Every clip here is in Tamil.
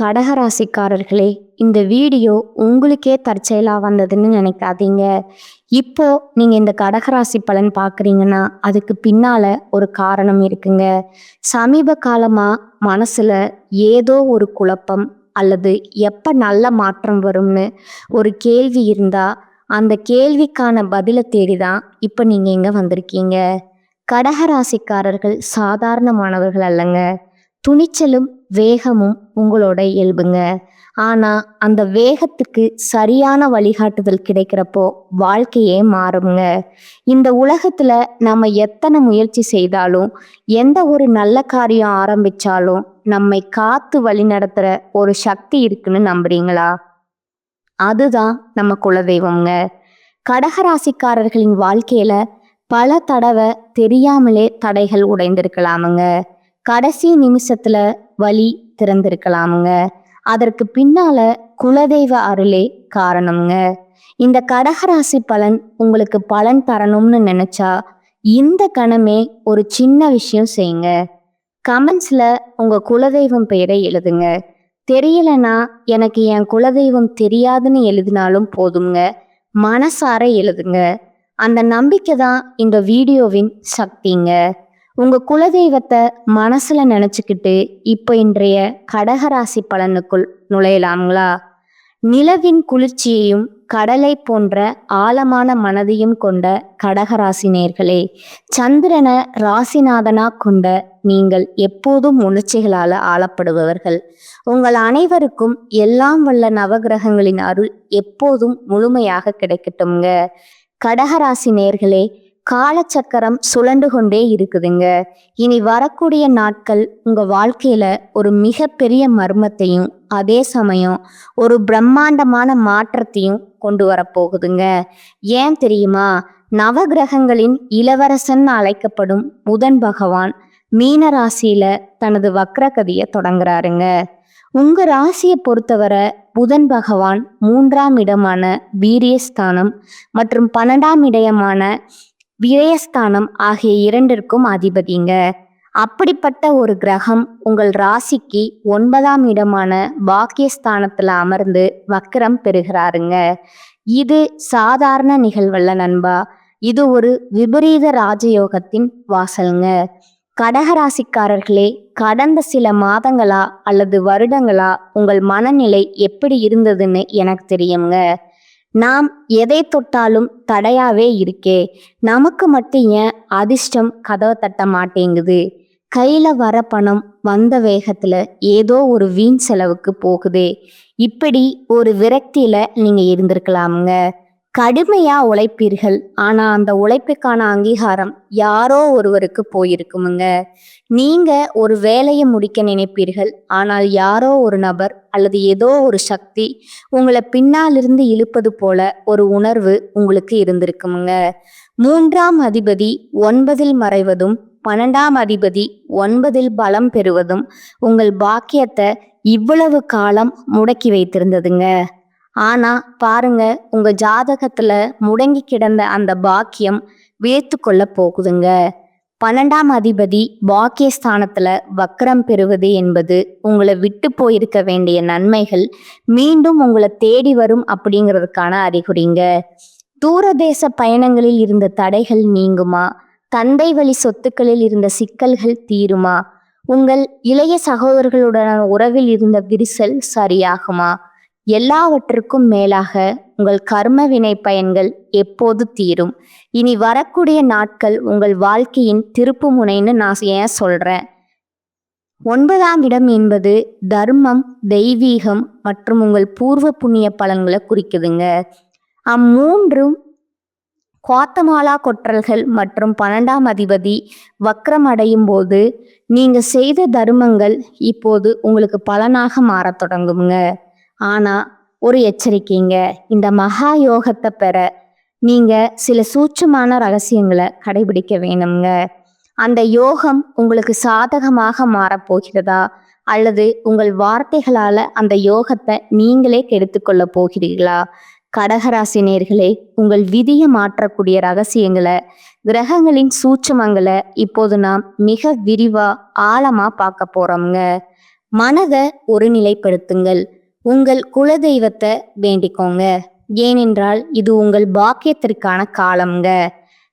கடகராசிக்காரர்களே, இந்த வீடியோ உங்களுக்கே தற்செயலா வந்ததுன்னு நினைக்காதீங்க. இப்போ நீங்க இந்த கடகராசி பலன் பார்க்குறீங்கன்னா, அதுக்கு பின்னால ஒரு காரணம் இருக்குங்க. சமீப காலமா மனசுல ஏதோ ஒரு குழப்பம் அல்லது எப்ப நல்ல மாற்றம் வரும்னு ஒரு கேள்வி இருந்தா, அந்த கேள்விக்கான பதில தேடி தான் இப்ப நீங்க இங்க வந்திருக்கீங்க. கடகராசிக்காரர்கள் சாதாரணமானவர்கள் அல்லங்க. துணிச்சலும் வேகமும் உங்களோட இயல்புங்க. ஆனா அந்த வேகத்துக்கு சரியான வழிகாட்டுதல் கிடைக்கிறப்போ வாழ்க்கையே மாறுங்க. இந்த உலகத்துல நம்ம எத்தனை முயற்சி செய்தாலும், எந்த ஒரு நல்ல காரியம் ஆரம்பிச்சாலும் நம்மை காத்து வழி நடத்துற ஒரு சக்தி இருக்குன்னு நம்புறீங்களா? அதுதான் நம்ம குலதெய்வம்ங்க. கடகராசிக்காரர்களின் வாழ்க்கையில பல தடவை தெரியாமலே தடைகள் உடைந்திருக்கலாமுங்க. கடைசி நிமிஷத்துல வழி திறந்திருக்கலாமுங்க. அதற்கு பின்னால குலதெய்வ அருளே காரணம்ங்க. இந்த கடகராசி பலன் உங்களுக்கு பலன் தரணும்னு நினைச்சா இந்த கணமே ஒரு சின்ன விஷயம் செய்யுங்க. கமெண்ட்ஸ்ல உங்க குலதெய்வம் பெயரை எழுதுங்க. தெரியலனா எனக்கு என் குலதெய்வம் தெரியாதுன்னு எழுதினாலும் போதுங்க. மனசார எழுதுங்க. அந்த நம்பிக்கை தான் இந்த வீடியோவின் சக்திங்க. உங்க குலதெய்வத்தை மனசுல நினைச்சுக்கிட்டு இப்போ இன்றைய கடகராசி பலனுக்குள் நுழையலாங்களா? நிலவின் குளிர்ச்சியையும் கடலை போன்ற ஆழமான மனதையும் கொண்ட கடகராசி நேர்களே, சந்திரனை ராசிநாதனா கொண்ட நீங்கள் எப்போதும் உணர்ச்சிகளால ஆளப்படுபவர்கள். உங்கள் அனைவருக்கும் எல்லாம் வல்ல நவகிரகங்களின் அருள் எப்போதும் முழுமையாக கிடைக்கட்டும்ங்க. கடகராசி நேர்களே, காலச்சக்கரம் சுழண்டு கொண்டே இருக்குதுங்க. இனி வரக்கூடிய நாட்கள் உங்க வாழ்க்கையில ஒரு மிகப்பெரிய மர்மத்தையும் அதே சமயம் ஒரு பிரம்மாண்டமான மாற்றத்தையும் கொண்டு வரப்போகுதுங்க. ஏன் தெரியுமா? நவகிரகங்களின் இளவரசன் அழைக்கப்படும் புதன் பகவான் மீன ராசியில தனது வக்ரகதியை தொடங்குறாருங்க. உங்க ராசியை பொறுத்தவரை புதன் பகவான் 3ஆம் இடமான வீரியஸ்தானம் மற்றும் 12ஆம் இடமான விரயஸ்தானம் ஆகிய இரண்டிற்கும் அதிபதிங்க. அப்படிப்பட்ட ஒரு கிரகம் உங்கள் ராசிக்கு 9ஆம் இடமான பாக்கியஸ்தானத்துல அமர்ந்து வக்ரம் பெறுகிறாருங்க. இது சாதாரண நிகழ்வல்ல நண்பா. இது ஒரு விபரீத ராஜயோகத்தின் வாசல்ங்க. கடகராசிக்காரர்களே, கடந்த சில மாதங்களா அல்லது வருடங்களா உங்கள் மனநிலை எப்படி இருந்ததுன்னு எனக்கு தெரியுங்க. நாம் எதை தொட்டாலும் தடையாவே இருக்கே, நமக்கு மட்டும் ஏன் அதிர்ஷ்டம் கதவை தட்ட மாட்டேங்குது, கையில வர பணம் வந்த வேகத்துல ஏதோ ஒரு வீண் செலவுக்கு போகுதே, இப்படி ஒரு விரக்தியில நீங்க இருந்திருக்கலாமுங்க. கடுமையா உழைப்பீர்கள், ஆனா அந்த உழைப்புக்கான அங்கீகாரம் யாரோ ஒருவருக்கு போயிருக்குமுங்க. நீங்க ஒரு வேலையை முடிக்க நினைப்பீர்கள், ஆனால் யாரோ ஒரு நபர் அல்லது ஏதோ ஒரு சக்தி உங்களை பின்னாலிருந்து இழுப்பது போல ஒரு உணர்வு உங்களுக்கு இருந்திருக்குமுங்க. 3ஆம் அதிபதி 9இல் மறைவதும் 12ஆம் அதிபதி 9இல் பலம் பெறுவதும் உங்கள் பாக்கியத்தை இவ்வளவு காலம் முடக்கி வைத்திருந்ததுங்க. ஆனா பாருங்க, உங்க ஜாதகத்துல முடங்கி கிடந்த அந்த பாக்கியம் வேத்து கொள்ள போகுதுங்க. 12ஆம் அதிபதி பாக்கியஸ்தானத்துல வக்ரம் பெறுவது என்பது உங்களை விட்டு போயிருக்க வேண்டிய நன்மைகள் மீண்டும் உங்களை தேடி வரும் அப்படிங்கிறதுக்கான அறிகுறிங்க. தூரதேச பயணங்களில் இருந்த தடைகள் நீங்குமா? தந்தை வழி சொத்துக்களில் இருந்த சிக்கல்கள் தீருமா? உங்கள் இளைய சகோதரர்களுடனான உறவில் இருந்த விரிசல் சரியாகுமா? எல்லாவற்றுக்கும் மேலாக உங்கள் கர்ம வினை பயன்கள் எப்போது தீரும்? இனி வரக்கூடிய நாட்கள் உங்கள் வாழ்க்கையின் திருப்பு முனைன்னு நான் ஏன் சொல்றேன்? 9ஆம் இடம் என்பது தர்மம், தெய்வீகம் மற்றும் உங்கள் பூர்வ புண்ணிய பலன்களை குறிக்குதுங்க. அம்மூன்றும் குவாத்தமாலா கொற்றல்கள் மற்றும் 12ஆம் அதிபதி வக்ரம் அடையும் போது நீங்க செய்த தர்மங்கள் இப்போது உங்களுக்கு பலனாக மாறத் தொடங்குங்க. ஆனா ஒரு எச்சரிக்கைங்க, இந்த மகா யோகத்தை பெற நீங்க சில சூட்சமான ரகசியங்களை கடைபிடிக்க வேணுங்க. அந்த யோகம் உங்களுக்கு சாதகமாக மாறப்போகிறதா அல்லது உங்கள் வார்த்தைகளால அந்த யோகத்தை நீங்களே கெடுத்துக்கொள்ள போகிறீர்களா? கடகராசி நேர்களே, உங்கள் விதியை மாற்றக்கூடிய ரகசியங்களை, கிரகங்களின் சூட்சமங்களை இப்போது நாம் மிக விரிவா ஆழமா பார்க்க போறோம்ங்க. மனதை ஒருநிலைப்படுத்துங்கள். உங்கள் குலதெய்வத்தை வேண்டிக்கோங்க. ஏனென்றால் இது உங்கள் பாக்கியத்திற்கான காலம்ங்க.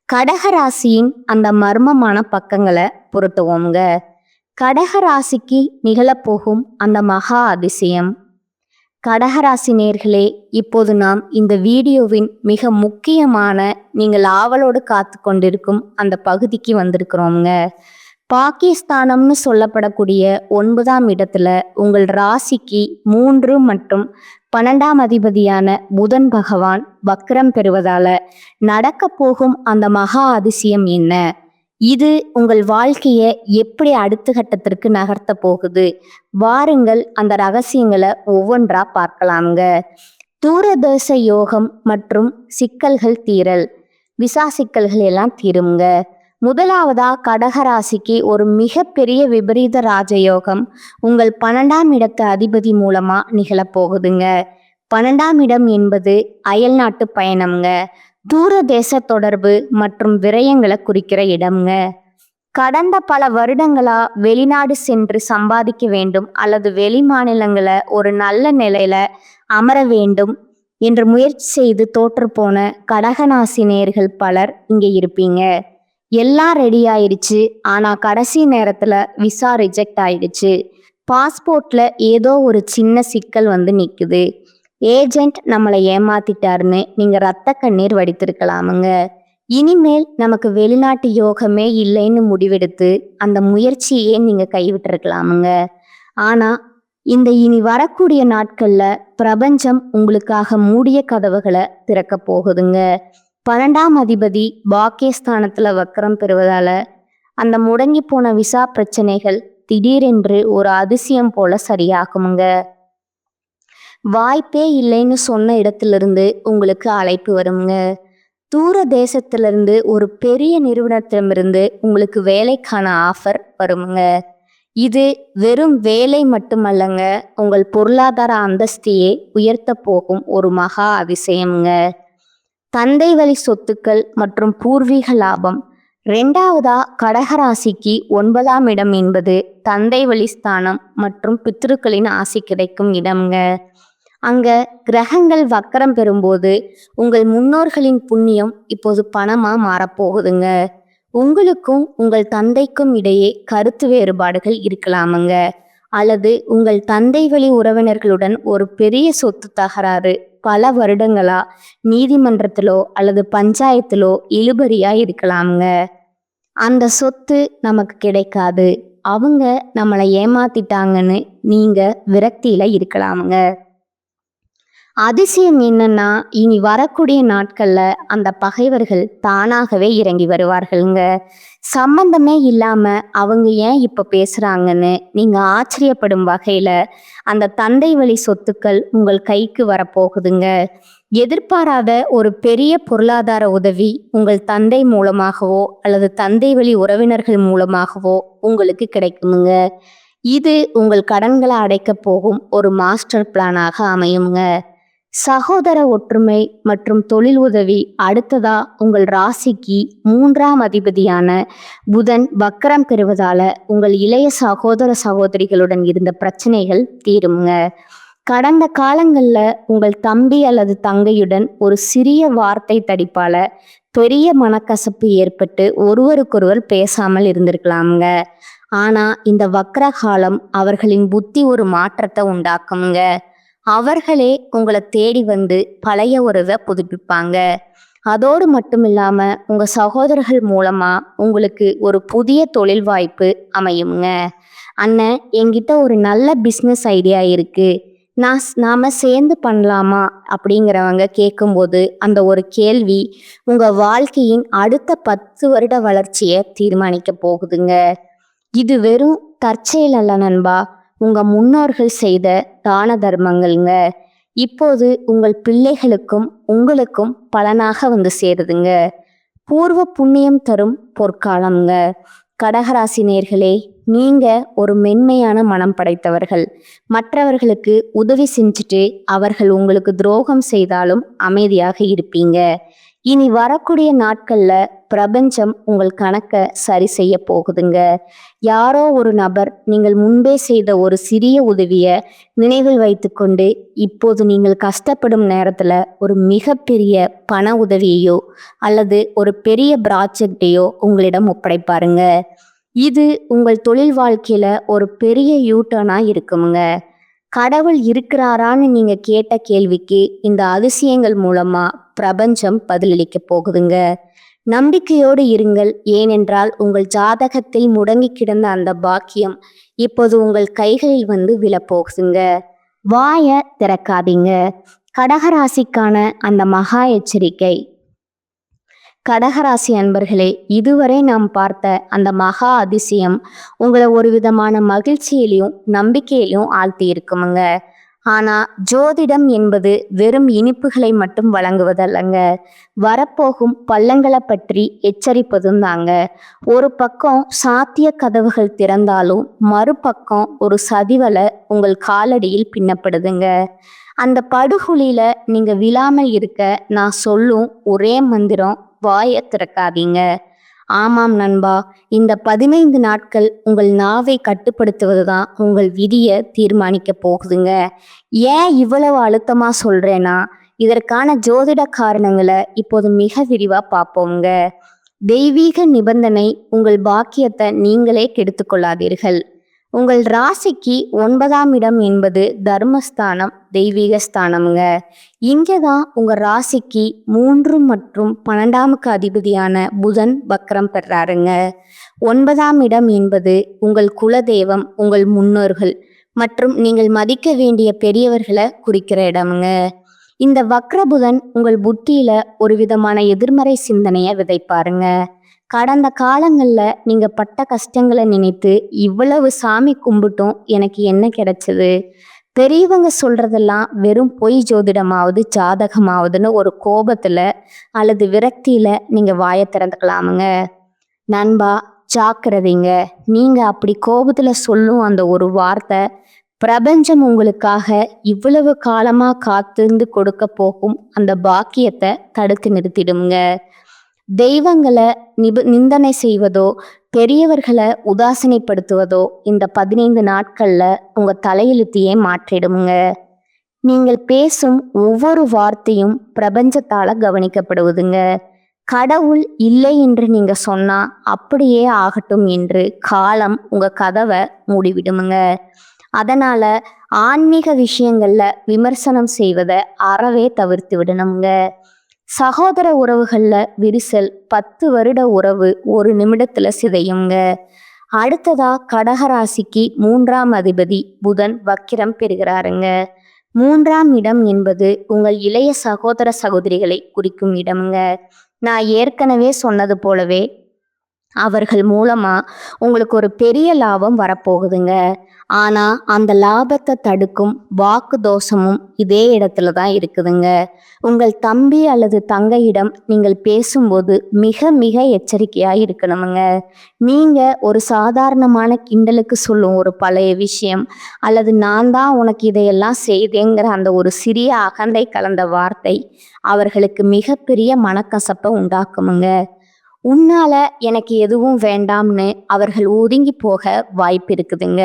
கடகராசியின் அந்த மர்மமான பக்கங்களை புரட்டுவோங்க. கடகராசிக்கு நிகழப்போகும் அந்த மகா அதிசயம். கடகராசி நேர்களே, இப்போது நாம் இந்த வீடியோவின் மிக முக்கியமான, நீங்கள் ஆவலோடு காத்து கொண்டிருக்கும் அந்த பகுதிக்கு வந்திருக்கிறோங்க. பாகிஸ்தானம்னு சொல்லப்படக்கூடிய 9ஆம் இடத்துல உங்கள் ராசிக்கு 3 மற்றும் 12ஆம் அதிபதியான புதன் பகவான் வக்ரம் பெறுவதால நடக்க போகும் அந்த மகா அதிசயம் என்ன? இது உங்கள் வாழ்க்கையை எப்படி அடுத்த கட்டத்திற்கு நகர்த்த போகுது? வாருங்கள் அந்த ரகசியங்களை ஒவ்வொன்றா பார்க்கலாங்க. தூரதேச யோகம் மற்றும் சிக்கல்கள் தீரல். விசா சிக்கல்கள் எல்லாம் தீருங்க. முதலாவதா கடகராசிக்கு ஒரு மிகப்பெரிய விபரீத ராஜயோகம் உங்கள் 12ஆம் இடத்து அதிபதி மூலமா நிகழப்போகுதுங்க. 12ஆம் இடம் என்பது அயல் நாட்டு பயணம்ங்க. தூரதேச தொடர்பு மற்றும் விரயங்களை குறிக்கிற இடம்ங்க. கடந்த பல வருடங்களா வெளிநாடு சென்று சம்பாதிக்க வேண்டும் அல்லது வெளி மாநிலங்களை ஒரு நல்ல நிலையில அமர வேண்டும் என்று முயற்சி செய்து தோற்று போன கடகராசி நேயர்கள் பலர் இங்கே இருப்பீங்க. எல்லாம் ரெடி ஆயிடுச்சு, ஆனா கடைசி நேரத்துல விசா ரிஜெக்ட் ஆயிடுச்சு. பாஸ்போர்ட்ல ஏதோ ஒரு சின்ன சிக்கல் வந்து நிக்குது. ஏஜென்ட் நம்மளை ஏமாத்திட்டாருன்னு நீங்க ரத்த கண்ணீர் வடித்திருக்கலாமுங்க. இனிமேல் நமக்கு வெளிநாட்டு யோகமே இல்லைன்னு முடிவெடுத்து அந்த முயற்சியே நீங்க கைவிட்டிருக்கலாமுங்க. ஆனா இந்த இனி வரக்கூடிய நாட்கள்ல பிரபஞ்சம் உங்களுக்காக மூடிய கதவுகளை திறக்க போகுதுங்க. 12ஆம் அதிபதி பாக்கியஸ்தானத்துல வக்ரம் பெறுவதால அந்த முடங்கி போன விசா பிரச்சனைகள் திடீரென்று ஒரு அதிசயம் போல சரியாகுமுங்க. வாய்ப்பே இல்லைன்னு சொன்ன இடத்திலிருந்து உங்களுக்கு அழைப்பு வருங்க. தூர தேசத்திலிருந்து ஒரு பெரிய நிறுவனத்திடமிருந்து உங்களுக்கு வேலைக்கான ஆஃபர் வருங்க. இது வெறும் வேலை மட்டுமல்லங்க, உங்கள் பொருளாதார அந்தஸ்தையே உயர்த்த போகும் ஒரு மகா அதிசயம்ங்க. தந்தை வழி சொத்துக்கள் மற்றும் பூர்வீக லாபம். 2வதா கடகராசிக்கு 9ஆம் இடம் என்பது தந்தை வழி ஸ்தானம் மற்றும் பித்ருக்களின் ஆசி கிடைக்கும் இடம்ங்க. அங்க கிரகங்கள் வக்கரம் பெறும்போது உங்கள் முன்னோர்களின் புண்ணியம் இப்போது பணமா மாறப்போகுதுங்க. உங்களுக்கும் உங்கள் தந்தைக்கும் இடையே கருத்து வேறுபாடுகள் இருக்கலாமுங்க. அல்லது உங்கள் தந்தை வழி உறவினர்களுடன் ஒரு பெரிய சொத்து தகராறு பல வருடங்களா நீதிமன்றத்திலோ அல்லது பஞ்சாயத்திலோ இழுபறியா இருக்கலாமுங்க. அந்த சொத்து நமக்கு கிடைக்காது, அவங்க நம்மளை ஏமாத்திட்டாங்கன்னு நீங்க விரக்தியில இருக்கலாமுங்க. அதிசயம் என்னன்னா, இனி வரக்கூடிய நாட்கள்ல அந்த பகைவர்கள் தானாகவே இறங்கி வருவார்கள்ங்க. சம்பந்தமே இல்லாம அவங்க ஏன் இப்ப பேசுறாங்கன்னு நீங்க ஆச்சரியப்படும் வகையில அந்த தந்தை வழி சொத்துக்கள் உங்கள் கைக்கு வரப்போகுதுங்க. எதிர்பாராத ஒரு பெரிய பொருளாதார உதவி உங்கள் தந்தை மூலமாகவோ அல்லது தந்தை வழி உறவினர்கள் மூலமாகவோ உங்களுக்கு கிடைக்குமுங்க. இது உங்கள் கடன்களை அடைக்க போகும் ஒரு மாஸ்டர் பிளானாக அமையுங்க. சகோதர ஒற்றுமை மற்றும் தொழில் உதவி. அடுத்ததா உங்கள் ராசிக்கு 3ஆம் அதிபதியான புதன் வக்கரம் பெறுவதால உங்கள் இளைய சகோதர சகோதரிகளுடன் இருந்த பிரச்சனைகள் தீருங்க. கடந்த காலங்கள்ல உங்கள் தம்பி அல்லது தங்கையுடன் ஒரு சிறிய வார்த்தை தடிப்பால பெரிய மனக்கசப்பு ஏற்பட்டு ஒருவருக்கொருவர் பேசாமல் இருந்திருக்கலாமுங்க. ஆனா இந்த வக்ர காலம் அவர்களின் புத்தி ஒரு மாற்றத்தை உண்டாக்குங்க. அவர்களே உங்களை தேடி வந்து பழைய உறவை புதுப்பிப்பாங்க. அதோடு மட்டும் இல்லாம உங்க சகோதரர்கள் மூலமா உங்களுக்கு ஒரு புதிய தொழில் வாய்ப்பு அமையுங்க. அண்ணன், என்கிட்ட ஒரு நல்ல பிஸ்னஸ் ஐடியா இருக்கு, நாம சேர்ந்து பண்ணலாமா அப்படிங்கிறவங்க கேட்கும்போது அந்த ஒரு கேள்வி உங்க வாழ்க்கையின் அடுத்த 10 வருட வளர்ச்சியை தீர்மானிக்க போகுதுங்க. இது வெறும் தற்செயல் அல்ல நண்பா, உங்க முன்னோர்கள் செய்த தான தர்மங்கள்ங்க இப்போது உங்கள் பிள்ளைகளுக்கும் உங்களுக்கும் பலனாக வந்து சேருதுங்க. பூர்வ புண்ணியம் தரும் பொற்காலம்ங்க. கடகராசி நேயர்களே, நீங்க ஒரு மென்மையான மனம் படைத்தவர்கள். மற்றவர்களுக்கு உதவி செஞ்சுட்டு அவர்கள் உங்களுக்கு துரோகம் செய்தாலும் அமைதியாக இருப்பீங்க. இனி வரக்கூடிய நாட்கள்ல பிரபஞ்சம் உங்கள் கணக்க சரி செய்ய போகுதுங்க. யாரோ ஒரு நபர் நீங்கள் முன்பே செய்த ஒரு சிறிய உதவிய நினைவில் வைத்துக்கொண்டு இப்போது நீங்கள் கஷ்டப்படும் நேரத்துல ஒரு மிகப்பெரிய பண உதவியையோ அல்லது ஒரு பெரிய ப்ராஜெக்டையோ உங்களிடம் ஒப்படைப்பாருங்க. இது உங்கள் தொழில் வாழ்க்கையில ஒரு பெரிய யூட்டர்னா இருக்குமுங்க. கடவுள் இருக்கிறாரான்னு நீங்க கேட்ட கேள்விக்கு இந்த அதிசயங்கள் மூலமா பிரபஞ்சம் பதிலளிக்க போகுதுங்க. நம்பிக்கையோடு இருங்கள், ஏனென்றால் உங்கள் ஜாதகத்தில் முடங்கி கிடந்த அந்த பாக்கியம் இப்போது உங்கள் கைகளில் வந்து விழப்போகுதுங்க. வாய திறக்காதீங்க. கடகராசிக்கான அந்த மகா எச்சரிக்கை. கடகராசி அன்பர்களே, இதுவரை நாம் பார்த்த அந்த மகா அதிசயம் உங்களை ஒரு விதமான மகிழ்ச்சியிலையும் நம்பிக்கையிலையும் ஆழ்த்தி இருக்குமுங்க. ஆனா ஜோதிடம் என்பது வெறும் இனிப்புகளை மட்டும் வழங்குவதல்லங்க, வரப்போகும் பள்ளங்களை பற்றி எச்சரிப்பதும் தாங்க. ஒரு பக்கம் சாத்திய கதவுகள் திறந்தாலும் மறுபக்கம் ஒரு சதிவலை உங்கள் காலடியில் பின்னப்படுதுங்க. அந்த படுகுழியில நீங்க விழாமல் இருக்க நான் சொல்லும் ஒரே மந்திரம், வாயை திறக்காதீங்க. ஆமாம் நண்பா, இந்த 15 நாட்கள் உங்கள் நாவை கட்டுப்படுத்துவது தான் உங்கள் விதியை தீர்மானிக்க போகுதுங்க. ஏன் இவ்வளவு அழுத்தமா சொல்றேன்னா, இதற்கான ஜோதிட காரணங்களை இப்போது மிக விரிவா பார்ப்போங்க. தெய்வீக நிபந்தனை, உங்கள் பாக்கியத்தை நீங்களே கெடுத்து கொள்ளாதீர்கள். உங்கள் ராசிக்கு 9ஆம் இடம் என்பது தர்மஸ்தானம், தெய்வீக ஸ்தானம்ங்க. இங்கேதான் உங்க ராசிக்கு 3 மற்றும் 12ஆமுக்கு அதிபதியான புதன் வக்ரம் பெறாருங்க. 9ஆம் இடம் என்பது உங்கள் குலதெய்வம், உங்கள் முன்னோர்கள் மற்றும் நீங்கள் மதிக்க வேண்டிய பெரியவர்களை குறிக்கிற இடம்ங்க. இந்த வக்ர புதன் உங்கள் புத்தியில ஒரு விதமான எதிர்மறை சிந்தனையை விதைப்பாருங்க. கடந்த காலங்கள்ல நீங்க பட்ட கஷ்டங்களை நினைத்து இவ்வளவு சாமி கும்பிட்டும் எனக்கு என்ன கிடைச்சது, பெரியவங்க சொல்றதெல்லாம் வெறும் பொய் ஜோதிடமாவது ஜாதகமாவதுன்னு ஒரு கோபத்துல அல்லது விரக்தியில நீங்க வாயை திறந்துக்கலாமுங்க. நண்பா, ஜாக்கிரதைங்க. நீங்க அப்படி கோபத்துல சொல்லும் அந்த ஒரு வார்த்தை பிரபஞ்சம் உங்களுக்காக இவ்வளவு காலமா காத்திருந்து கொடுக்க போகும் அந்த பாக்கியத்தை தடுத்து நிறுத்திடுங்க. தெய்வங்களை நிந்தனை செய்வதோ பெரியவர்களை உதாசனைப்படுத்துவதோ இந்த 15 நாட்கள்ல உங்க தலையெழுத்தையே மாற்றிடுங்க. நீங்கள் பேசும் ஒவ்வொரு வார்த்தையும் பிரபஞ்சத்தால கவனிக்கப்படுவதுங்க. கடவுள் இல்லை என்று நீங்க சொன்னா அப்படியே ஆகட்டும் என்று காலம் உங்க கதவை மூடிவிடுமுங்க. அதனால ஆன்மீக விஷயங்கள்ல விமர்சனம் செய்வதை அறவே தவிர்த்து விடணுங்க. சகோதர உறவுகள்ல விரிசல் 10 வருட உறவு ஒரு நிமிடத்துல சிதையுங்க. அடுத்ததா கடகராசிக்கு 3ஆம் அதிபதி புதன் வக்கிரம் பெறுகிறாருங்க. 3ஆம் இடம் என்பது உங்கள் இளைய சகோதர சகோதரிகளை குறிக்கும் இடம்ங்க. நான் ஏற்கனவே சொன்னது போலவே அவர்கள் மூலமா உங்களுக்கு ஒரு பெரிய லாபம் வரப்போகுதுங்க. ஆனா அந்த லாபத்தை தடுக்கும் வாக்கு தோஷமும் இதே இடத்துல தான் இருக்குதுங்க. உங்கள் தம்பி அல்லது தங்கையிடம் நீங்கள் பேசும்போது மிக மிக எச்சரிக்கையா இருக்கணுமுங்க. நீங்க ஒரு சாதாரணமான கிண்டலுக்கு சொல்லும் ஒரு பழைய விஷயம் அல்லது நான் தான் உனக்கு இதையெல்லாம் செய்தேங்கிற அந்த ஒரு சிறிய அகந்தை கலந்த வார்த்தை அவர்களுக்கு மிகப்பெரிய மனக்கசப்பை உண்டாக்குமுங்க. உன்னால எனக்கு எதுவும் வேண்டாம்னு அவர்கள் ஒதுங்கி போக வாய்ப்பு இருக்குதுங்க.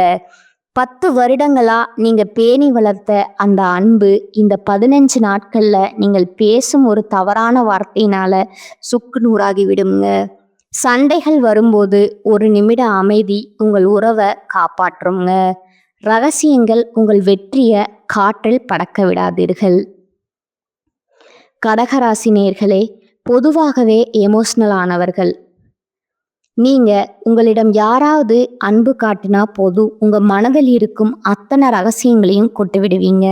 10 வருடங்களா நீங்க பேணி வளர்த்த அந்த அன்பு இந்த 15 நாட்கள்ல நீங்கள் பேசும் ஒரு தவறான வார்த்தையினால சுக்கு நூறாகி விடுங்க. சண்டைகள் வரும்போது ஒரு நிமிட அமைதி உங்கள் உறவை காப்பாற்றுங்க. ரகசியங்கள் உங்கள் வெற்றியை காற்றில் பறக்க விடாதீர்கள். கடகராசி நேயர்களே, பொதுவாகவே எமோஷனல் ஆனவர்கள். நீங்க உங்களிடம் யாராவது அன்பு காட்டினா போதும் உங்க மனதில் இருக்கும் அத்தனை ரகசியங்களையும் கொட்டு விடுவீங்க.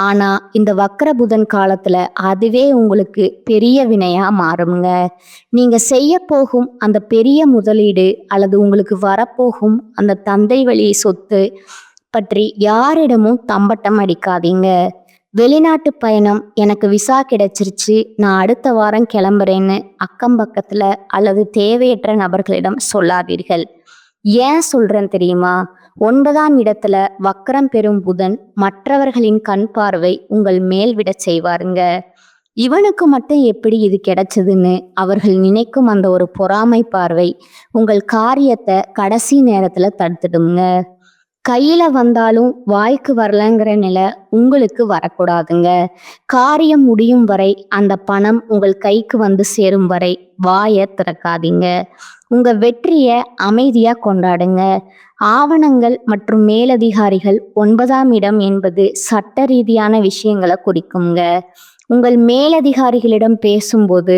ஆனா இந்த வக்ர புதன் காலத்துல அதுவே உங்களுக்கு பெரிய வினையா மாறுங்க. நீங்க செய்ய போகும் அந்த பெரிய முதலீடு அல்லது உங்களுக்கு வரப்போகும் அந்த தந்தை வழி சொத்து பற்றி யாரிடமும் தம்பட்டம் அடிக்காதீங்க. வெளிநாட்டு பயணம், எனக்கு விசா கிடைச்சிருச்சு, நான் அடுத்த வாரம் கிளம்புறேன்னு அக்கம் பக்கத்துல அல்லது தேவையற்ற நபர்களிடம் சொல்லாதீர்கள். ஏன் சொல்றேன் தெரியுமா? 9ஆம் இடத்துல வக்ரம் பெறும் புதன் மற்றவர்களின் கண் பார்வை உங்கள் மேல் விட செய்வாருங்க. இவனுக்கு மட்டும் எப்படி இது கிடைச்சதுன்னு அவர்கள் நினைக்கும் அந்த ஒரு பொறாமை பார்வை உங்கள் காரியத்தை கடைசி நேரத்துல தடுத்துடுங்க. கையில வந்தாலும் வாய்க்கு வரலங்கிற நிலை உங்களுக்கு வரக்கூடாதுங்க. காரியம் முடியும் வரை, அந்த பணம் உங்கள் கைக்கு வந்து சேரும் வரை வாயை திறக்காதீங்க. உங்க வெற்றிய அமைதியா கொண்டாடுங்க. ஆவணங்கள் மற்றும் மேலதிகாரிகள் 9ஆம் இடம் என்பது சட்ட ரீதியான விஷயங்களை குறிக்குங்க. உங்கள் மேலதிகாரிகளிடம் பேசும்போது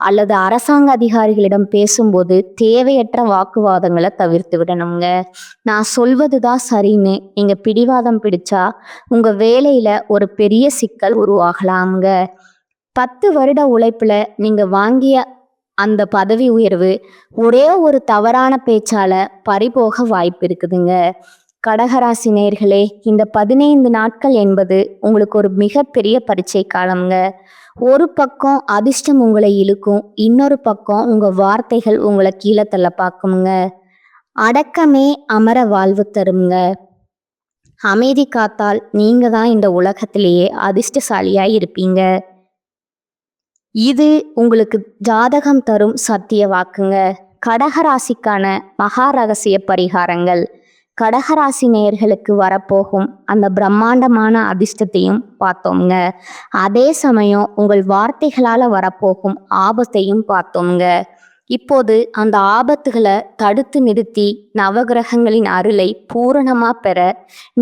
அல்லது அரசாங்க அதிகாரிகளிடம் பேசும்போது தேவையற்ற வாக்குவாதங்களை தவிர்த்து விடணுங்க. நான் சொல்வதுதான் சரின்னு நீங்க பிடிவாதம் பிடிச்சா உங்க வேலையில ஒரு பெரிய சிக்கல் உருவாகலாம்ங்க. 10 வருட உழைப்புல நீங்க வாங்கிய அந்த பதவி உயர்வு ஒரே ஒரு தவறான பேச்சால பறிபோக வாய்ப்பு இருக்குதுங்க. கடகராசி நேயர்களே, இந்த 15 நாட்கள் என்பது உங்களுக்கு ஒரு மிகப்பெரிய பரீட்சை காலம்ங்க. ஒரு பக்கம் அதிர்ஷ்டம் உங்களை இழுக்கும், இன்னொரு பக்கம் உங்க வார்த்தைகள் உங்களை கீழே தள்ள பார்க்குங்க. அடக்கமே அமர வாழ்வு தருங்க. அமைதி காத்தால் நீங்க தான் இந்த உலகத்திலேயே அதிர்ஷ்டசாலியாய் இருப்பீங்க. இது உங்களுக்கு ஜாதகம் தரும் சத்திய வாக்குங்க. கடகராசிக்கான மகா ரகசிய பரிகாரங்கள். கடகராசி நேயர்களுக்கு வரப்போகும் அந்த பிரம்மாண்டமான அதிர்ஷ்டத்தையும் பார்த்தோம்ங்க. அதே சமயம் உங்கள் வார்த்தைகளால் வரப்போகும் ஆபத்தையும் பார்த்தோம்ங்க. இப்போது அந்த ஆபத்துகளை தடுத்து நிறுத்தி நவகிரகங்களின் அருளை பூரணமா பெற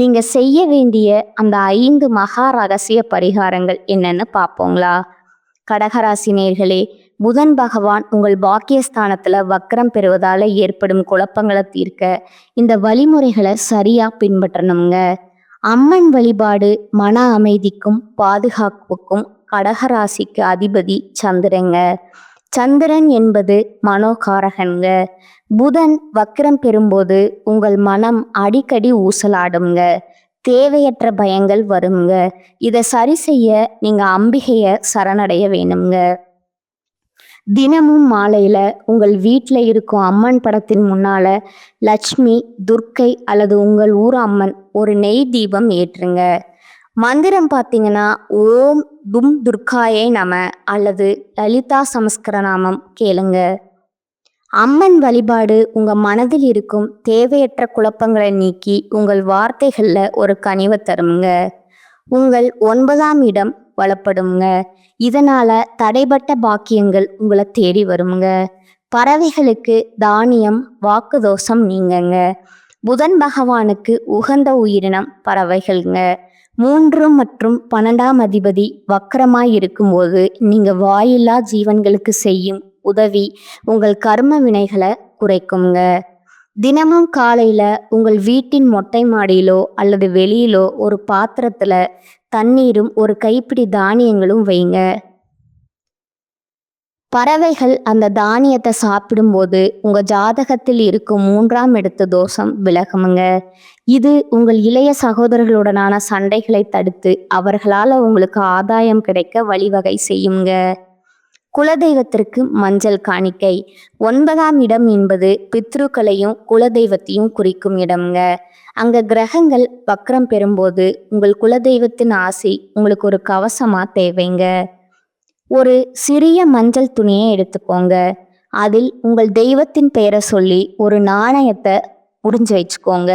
நீங்க செய்ய வேண்டிய அந்த 5 மகா ரகசிய பரிகாரங்கள் என்னன்னு பார்ப்போங்களா? கடகராசி நேயர்களே, புதன் பகவான் உங்கள் பாக்கியஸ்தானத்துல வக்ரம் பெறுவதால ஏற்படும் குழப்பங்களை தீர்க்க இந்த வழிமுறைகளை சரியா பின்பற்றணுங்க. அம்மன் வழிபாடு மன அமைதிக்கும் பாதுகாப்புக்கும். கடகராசிக்கு அதிபதி சந்திரங்க. சந்திரன் என்பது மனோகாரகங்க. புதன் வக்ரம் பெறும்போது உங்கள் மனம் அடிக்கடி ஊசலாடுங்க. தேவையற்ற பயங்கள் வருங்க. இதை சரி செய்ய நீங்க அம்பிகைய சரணடைய வேணுங்க. தினமும் மாலையில உங்கள் வீட்டில் இருக்கும் அம்மன் படத்தின் முன்னால லட்சுமி, துர்க்கை அல்லது உங்கள் ஊர் அம்மன் ஒரு நெய் தீபம் ஏற்றுங்க. மந்திரம் பார்த்தீங்கன்னா ஓம் தும் துர்காயே நம அல்லது லலிதா சமஸ்கரநாமம் கேளுங்க. அம்மன் வழிபாடு உங்க மனதில் இருக்கும் தேவையற்ற குழப்பங்களை நீக்கி உங்கள் வார்த்தைகள்ல ஒரு கனிவை தருங்க. உங்கள் 9ஆம் இடம் வளப்படுங்க. இதனால தடைபட்ட பாக்கியங்கள் உங்களை தேடி வருங்க. பறவைகளுக்கு தானியம், வாக்கு தோஷம் நீங்கங்க. புதன் பகவானுக்கு உகந்த உயிரினம் பறவைகள்ங்க. 3 மற்றும் 12ஆம் அதிபதி வக்கரமாய் இருக்கும்போது நீங்க வாயில்லா ஜீவன்களுக்கு செய்யும் உதவி உங்கள் கர்ம வினைகளை குறைக்குங்க. தினமும் காலையில உங்கள் வீட்டின் மொட்டை மாடியிலோ அல்லது வெளியிலோ ஒரு பாத்திரத்துல தண்ணீரும் ஒரு கைப்பிடி தானியங்களும் வைங்க. பறவைகள் அந்த தானியத்தை சாப்பிடும்போது உங்க ஜாதகத்தில் இருக்கும் 3ஆம் இடத்து தோஷம் விலகுமுங்க. இது உங்கள் இளைய சகோதரர்களுடனான சண்டைகளை தடுத்து அவர்களால் உங்களுக்கு ஆதாயம் கிடைக்க வழிவகை செய்யுங்க. குலதெய்வத்திற்கு மஞ்சள் காணிக்கை. 9ஆம் இடம் என்பது பித்ருக்களையும் குலதெய்வத்தையும் குறிக்கும் இடம்ங்க. அங்க கிரகங்கள் வக்ரம் பெறும்போது உங்கள் குலதெய்வத்தின் ஆசை உங்களுக்கு ஒரு கவசமா தேவைங்க. ஒரு சிறிய மஞ்சள் துணியை எடுத்துக்கோங்க. அதில் உங்கள் தெய்வத்தின் பெயரை சொல்லி ஒரு நாணயத்தை முடிஞ்சு வச்சுக்கோங்க.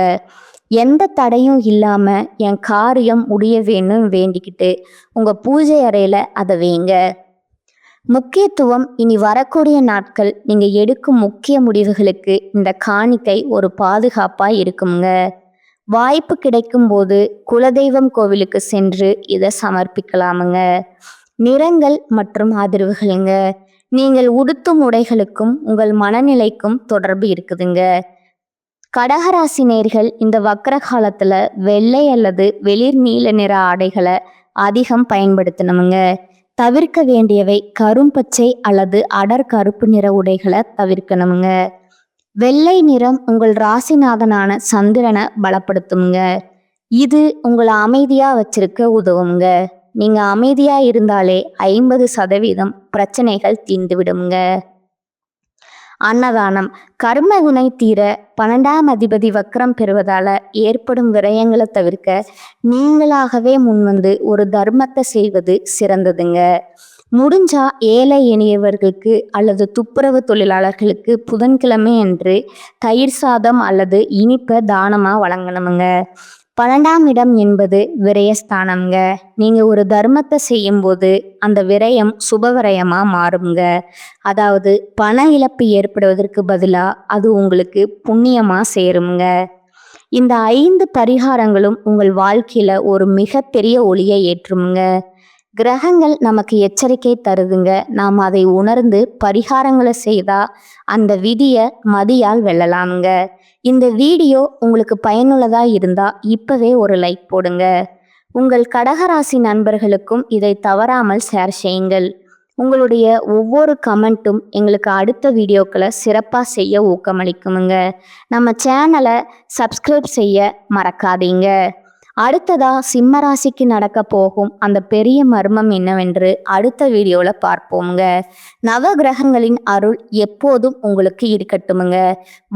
எந்த தடையும் இல்லாம என் காரியம் முடிய வேணும்னு வேண்டிக்கிட்டு உங்க பூஜை அறையில அதை வைங்க. முக்கியத்துவம். இனி வரக்கூடிய நாட்கள் நீங்க எடுக்கும் முக்கிய முடிவுகளுக்கு இந்த காணிக்கை ஒரு பாதுகாப்பா இருக்குங்க. வாய்ப்பு கிடைக்கும் போது குலதெய்வம் கோவிலுக்கு சென்று இதை சமர்ப்பிக்கலாமுங்க. நிறங்கள் மற்றும் அதிர்வுகளுங்க. நீங்கள் உடுத்தும் உடைகளுக்கும் உங்கள் மனநிலைக்கும் தொடர்பு இருக்குதுங்க. கடகராசி நேயர்கள் இந்த வக்ர காலத்துல வெள்ளை அல்லது வெளிர் நீல நிற ஆடைகளை அதிகம் பயன்படுத்தணுங்க. தவிர்க்க வேண்டியவை கரும்பச்சை அல்லது அடர் கருப்பு நிற உடைகளை தவிர்க்கணுங்க. வெள்ளை நிறம் உங்கள் ராசிநாதனான சந்திரனை பலப்படுத்துங்க. இது உங்களை அமைதியா வச்சிருக்க உதவுங்க. நீங்க அமைதியா இருந்தாலே 50% பிரச்சனைகள் தீர்ந்துவிடுங்க. அன்னதானம். கர்ம வினை தீர 12ஆம் அதிபதி வக்ரம் பெறுவதால ஏற்படும் விரயங்களை தவிர்க்க நீங்களாகவே முன்வந்து ஒரு தர்மத்தை செய்வது சிறந்ததுங்க. முடிஞ்சா ஏழை எளியவர்களுக்கு அல்லது துப்புரவு தொழிலாளர்களுக்கு புதன்கிழமை அன்று தயிர் சாதம் அல்லது இனிப்பை தானமா வழங்கணுமுங்க. 12ஆம் இடம் என்பது விரயஸ்தானம்ங்க. நீங்க ஒரு தர்மத்தை செய்யும்போது அந்த விரயம் சுபவிரயமா மாறுங்க. அதாவது பண இழப்பு ஏற்படுவதற்கு பதிலா அது உங்களுக்கு புண்ணியமா சேருங்க. இந்த 5 பரிகாரங்களும் உங்கள் வாழ்க்கையில ஒரு மிகப்பெரிய ஒளியை ஏற்றுமுங்க. கிரகங்கள் நமக்கு எச்சரிக்கை தருதுங்க. நாம் அதை உணர்ந்து பரிகாரங்களை செய்தா அந்த விதியை மதியால் வெல்லலாமுங்க. இந்த வீடியோ உங்களுக்கு பயனுள்ளதா இருந்தா இப்பவே ஒரு லைக் போடுங்க. உங்கள் கடகராசி நண்பர்களுக்கும் இதை தவறாமல் ஷேர் செய்யுங்கள். உங்களுடைய ஒவ்வொரு கமெண்ட்டும் எங்களுக்கு அடுத்த வீடியோக்களை சிறப்பாக செய்ய ஊக்கமளிக்குமுங்க. நம்ம சேனலை சப்ஸ்கிரைப் செய்ய மறக்காதீங்க. அடுத்ததா சிம்ம ராசிக்கு நடக்க போகும் அந்த பெரிய மர்மம் என்னவென்று அடுத்த வீடியோவில் பார்ப்போங்க. நவ கிரகங்களின் அருள் எப்போதும் உங்களுக்கு இருக்கட்டுமுங்க.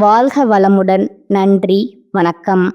வாழ்க வளமுடன். நன்றி, வணக்கம்.